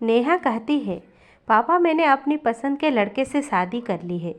नेहा कहती है, पापा मैंने अपनी पसंद के लड़के से शादी कर ली है।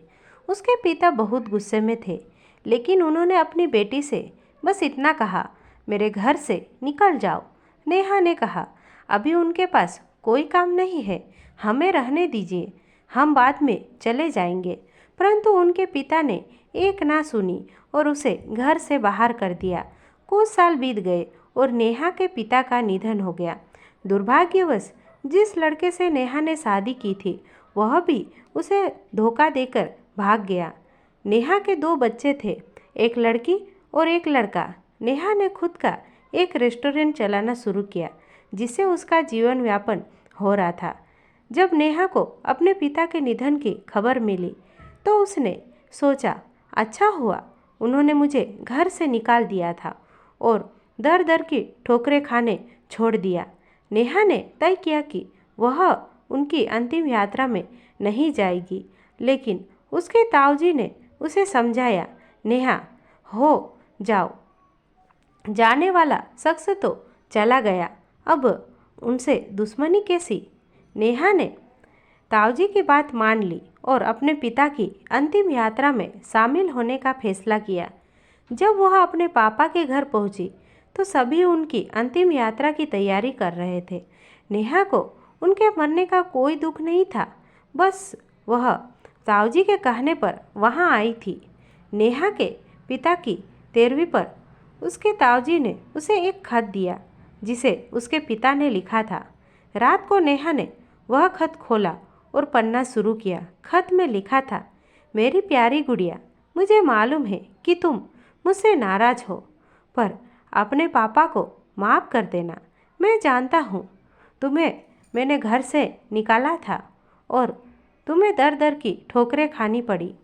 उसके पिता बहुत गुस्से में थे, लेकिन उन्होंने अपनी बेटी से बस इतना कहा, मेरे घर से निकल जाओ। नेहा ने कहा, अभी उनके पास कोई काम नहीं है, हमें रहने दीजिए, हम बाद में चले जाएंगे। परंतु उनके पिता ने एक ना सुनी और उसे घर से बाहर कर दिया। कुछ साल बीत गए और नेहा के पिता का निधन हो गया। दुर्भाग्यवश जिस लड़के से नेहा ने शादी की थी वह भी उसे धोखा देकर भाग गया। नेहा के दो बच्चे थे, एक लड़की और एक लड़का। नेहा ने खुद का एक रेस्टोरेंट चलाना शुरू किया जिससे उसका जीवन यापन हो रहा था। जब नेहा को अपने पिता के निधन की खबर मिली तो उसने सोचा, अच्छा हुआ उन्होंने मुझे घर से निकाल दिया था और दर दर की ठोकरें खाने छोड़ दिया। नेहा ने तय किया कि वह उनकी अंतिम यात्रा में नहीं जाएगी, लेकिन उसके ताऊजी ने उसे समझाया, नेहा हो जाओ, जाने वाला शख्स तो चला गया, अब उनसे दुश्मनी कैसी। नेहा ने ताऊजी की बात मान ली और अपने पिता की अंतिम यात्रा में शामिल होने का फैसला किया। जब वह अपने पापा के घर पहुंची तो सभी उनकी अंतिम यात्रा की तैयारी कर रहे थे। नेहा को उनके मरने का कोई दुख नहीं था, बस वह ताऊजी के कहने पर वहां आई थी। नेहा के पिता की तेरहवीं पर उसके ताऊजी ने उसे एक खत दिया जिसे उसके पिता ने लिखा था। रात को नेहा ने वह खत खोला और पढ़ना शुरू किया। खत में लिखा था, मेरी प्यारी गुड़िया, मुझे मालूम है कि तुम मुझसे नाराज हो, पर अपने पापा को माफ़ कर देना। मैं जानता हूँ तुम्हें मैंने घर से निकाला था और तुम्हें दर दर की ठोकरें खानी पड़ी,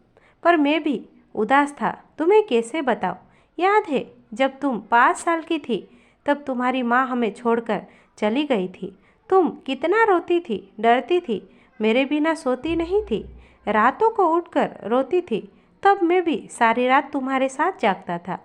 पर मैं भी उदास था, तुम्हें कैसे बताऊँ। याद है जब तुम 5 साल की थी तब तुम्हारी माँ हमें छोड़कर चली गई थी। तुम कितना रोती थी, डरती थी, मेरे बिना सोती नहीं थी, रातों को उठकर रोती थी। तब मैं भी सारी रात तुम्हारे साथ जागता था।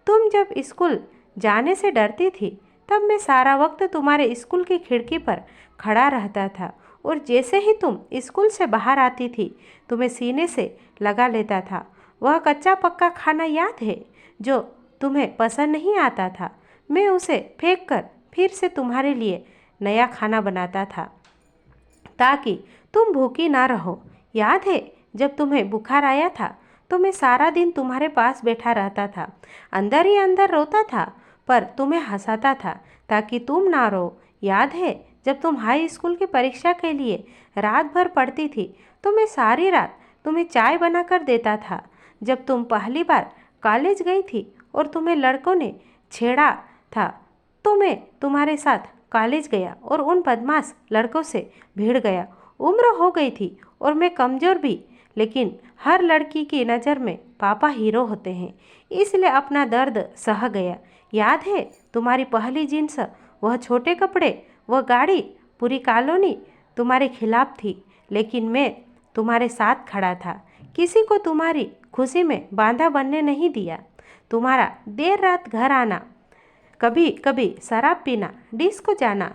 तुम जब स्कूल जाने से डरती थी तब मैं सारा वक्त तुम्हारे स्कूल की खिड़की पर खड़ा रहता था और जैसे ही तुम स्कूल से बाहर आती थी तुम्हें सीने से लगा लेता था। वह कच्चा पक्का खाना याद है जो तुम्हें पसंद नहीं आता था, मैं उसे फेंक कर फिर से तुम्हारे लिए नया खाना बनाता था ताकि तुम भूखी ना रहो। याद है जब तुम्हें बुखार आया था तो मैं सारा दिन तुम्हारे पास बैठा रहता था, अंदर ही अंदर रोता था पर तुम्हें हंसाता था ताकि तुम ना रो। याद है जब तुम हाई स्कूल की परीक्षा के लिए रात भर पढ़ती थी तो मैं सारी रात तुम्हें चाय बनाकर देता था। जब तुम पहली बार कॉलेज गई थी और तुम्हें लड़कों ने छेड़ा था तो मैं तुम्हारे साथ कॉलेज गया और उन बदमाश लड़कों से भिड़ गया। उम्र हो गई थी और मैं कमज़ोर भी, लेकिन हर लड़की की नज़र में पापा हीरो होते हैं, इसलिए अपना दर्द सह गया। याद है तुम्हारी पहली जीन्स, वह छोटे कपड़े, वह गाड़ी, पूरी कॉलोनी तुम्हारे खिलाफ थी, लेकिन मैं तुम्हारे साथ खड़ा था। किसी को तुम्हारी खुशी में बांधा बनने नहीं दिया। तुम्हारा देर रात घर आना, कभी कभी शराब पीना, डिस्को जाना,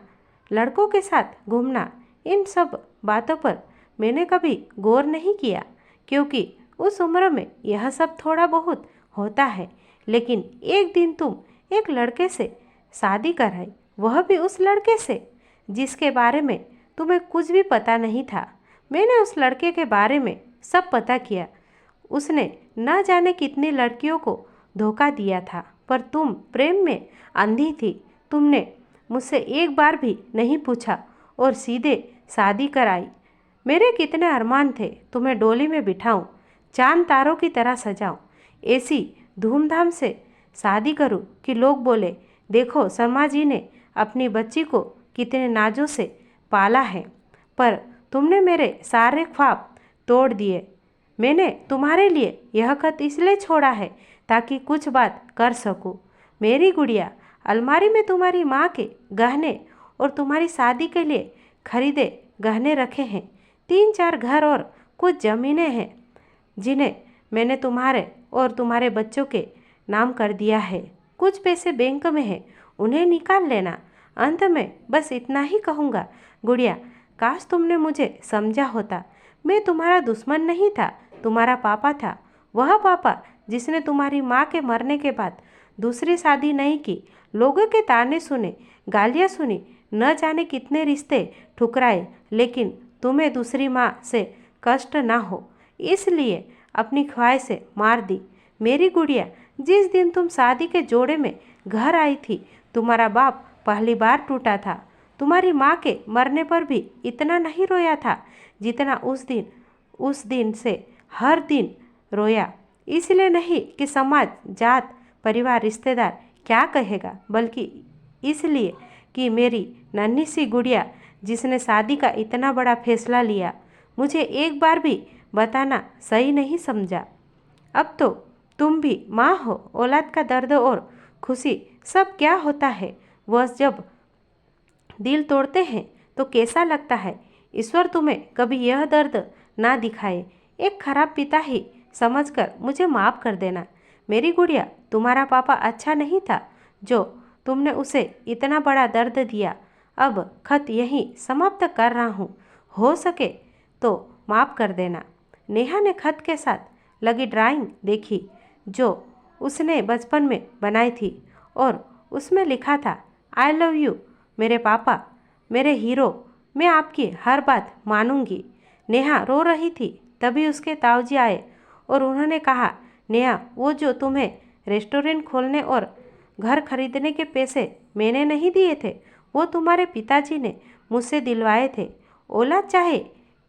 लड़कों के साथ घूमना, इन सब बातों पर मैंने कभी गौर नहीं किया क्योंकि उस उम्र में यह सब थोड़ा बहुत होता है। लेकिन एक दिन तुम एक लड़के से शादी कर आई, वह भी उस लड़के से जिसके बारे में तुम्हें कुछ भी पता नहीं था। मैंने उस लड़के के बारे में सब पता किया। उसने न जाने कितनी लड़कियों को धोखा दिया था, पर तुम प्रेम में अंधी थी। तुमने मुझसे एक बार भी नहीं पूछा और सीधे शादी कराई। मेरे कितने अरमान थे, तुम्हें डोली में बिठाऊं, चांद तारों की तरह सजाऊं, ऐसी धूमधाम से शादी करूं कि लोग बोले, देखो शर्मा जी ने अपनी बच्ची को कितने नाजों से पाला है। पर तुमने मेरे सारे ख्वाब तोड़ दिए। मैंने तुम्हारे लिए यह खत इसलिए छोड़ा है ताकि कुछ बात कर सकूं। मेरी गुड़िया, अलमारी में तुम्हारी माँ के गहने और तुम्हारी शादी के लिए खरीदे गहने रखे हैं। 3-4 घर और कुछ ज़मीनें हैं जिन्हें मैंने तुम्हारे और तुम्हारे बच्चों के नाम कर दिया है। कुछ पैसे बैंक में हैं, उन्हें निकाल लेना। अंत में बस इतना ही कहूँगा, गुड़िया, काश तुमने मुझे समझा होता। मैं तुम्हारा दुश्मन नहीं था, तुम्हारा पापा था। वह पापा जिसने तुम्हारी माँ के मरने के बाद दूसरी शादी नहीं की, लोगों के ताने सुने, गालियाँ सुनी, न जाने कितने रिश्ते ठुकराए, लेकिन तुम्हें दूसरी माँ से कष्ट ना हो इसलिए अपनी ख्वाहिशें मार दी। मेरी गुड़िया, जिस दिन तुम शादी के जोड़े में घर आई थी, तुम्हारा बाप पहली बार टूटा था। तुम्हारी माँ के मरने पर भी इतना नहीं रोया था जितना उस दिन से हर दिन रोया। इसलिए नहीं कि समाज, जात, परिवार, रिश्तेदार क्या कहेगा, बल्कि इसलिए कि मेरी नन्ही सी गुड़िया जिसने शादी का इतना बड़ा फैसला लिया, मुझे एक बार भी बताना सही नहीं समझा। अब तो तुम भी माँ हो। औलाद का दर्द और खुशी सब क्या होता है, वह जब दिल तोड़ते हैं तो कैसा लगता है। ईश्वर तुम्हें कभी यह दर्द ना दिखाए। एक खराब पिता ही समझकर मुझे माफ़ कर देना। मेरी गुड़िया, तुम्हारा पापा अच्छा नहीं था जो तुमने उसे इतना बड़ा दर्द दिया। अब खत यहीं समाप्त कर रहा हूँ। हो सके तो माफ़ कर देना। नेहा ने खत के साथ लगी ड्राइंग देखी जो उसने बचपन में बनाई थी और उसमें लिखा था, आई लव यू मेरे पापा, मेरे हीरो, मैं आपकी हर बात मानूंगी। नेहा रो रही थी, तभी उसके ताऊजी आए और उन्होंने कहा, नेहा, वो जो तुम्हें रेस्टोरेंट खोलने और घर खरीदने के पैसे मैंने नहीं दिए थे, वो तुम्हारे पिताजी ने मुझसे दिलवाए थे। औलाद चाहे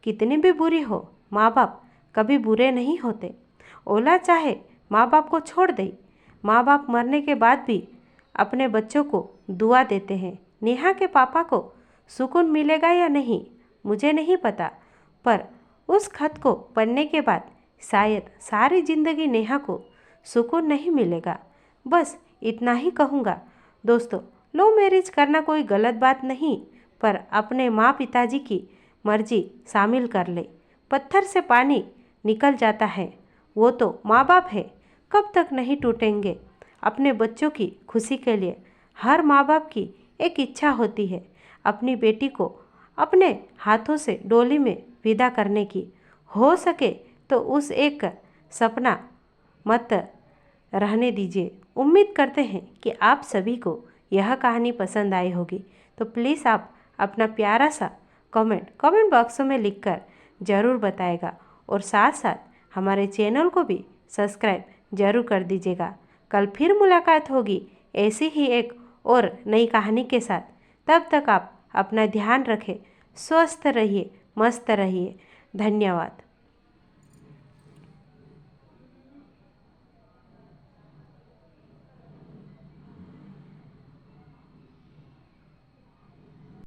कितनी भी बुरी हो, माँ बाप कभी बुरे नहीं होते। औलाद चाहे माँ बाप को छोड़ दे, माँ बाप मरने के बाद भी अपने बच्चों को दुआ देते हैं। नेहा के पापा को सुकून मिलेगा या नहीं मुझे नहीं पता, पर उस खत को पढ़ने के बाद शायद सारी ज़िंदगी नेहा को सुकून नहीं मिलेगा। बस इतना ही कहूँगा। दोस्तों, लव मैरिज करना कोई गलत बात नहीं, पर अपने माँ पिताजी की मर्जी शामिल कर ले। पत्थर से पानी निकल जाता है, वो तो माँ बाप है, कब तक नहीं टूटेंगे। अपने बच्चों की खुशी के लिए हर माँ बाप की एक इच्छा होती है, अपनी बेटी को अपने हाथों से डोली में विदा करने की। हो सके तो उस एक सपना मत रहने दीजिए। उम्मीद करते हैं कि आप सभी को यह कहानी पसंद आई होगी। तो प्लीज़ आप अपना प्यारा सा कमेंट बॉक्स में लिखकर ज़रूर बताएगा और साथ साथ हमारे चैनल को भी सब्सक्राइब ज़रूर कर दीजिएगा। कल फिर मुलाकात होगी ऐसी ही एक और नई कहानी के साथ। तब तक आप अपना ध्यान रखें, स्वस्थ रहिए, मस्त रहिए। धन्यवाद।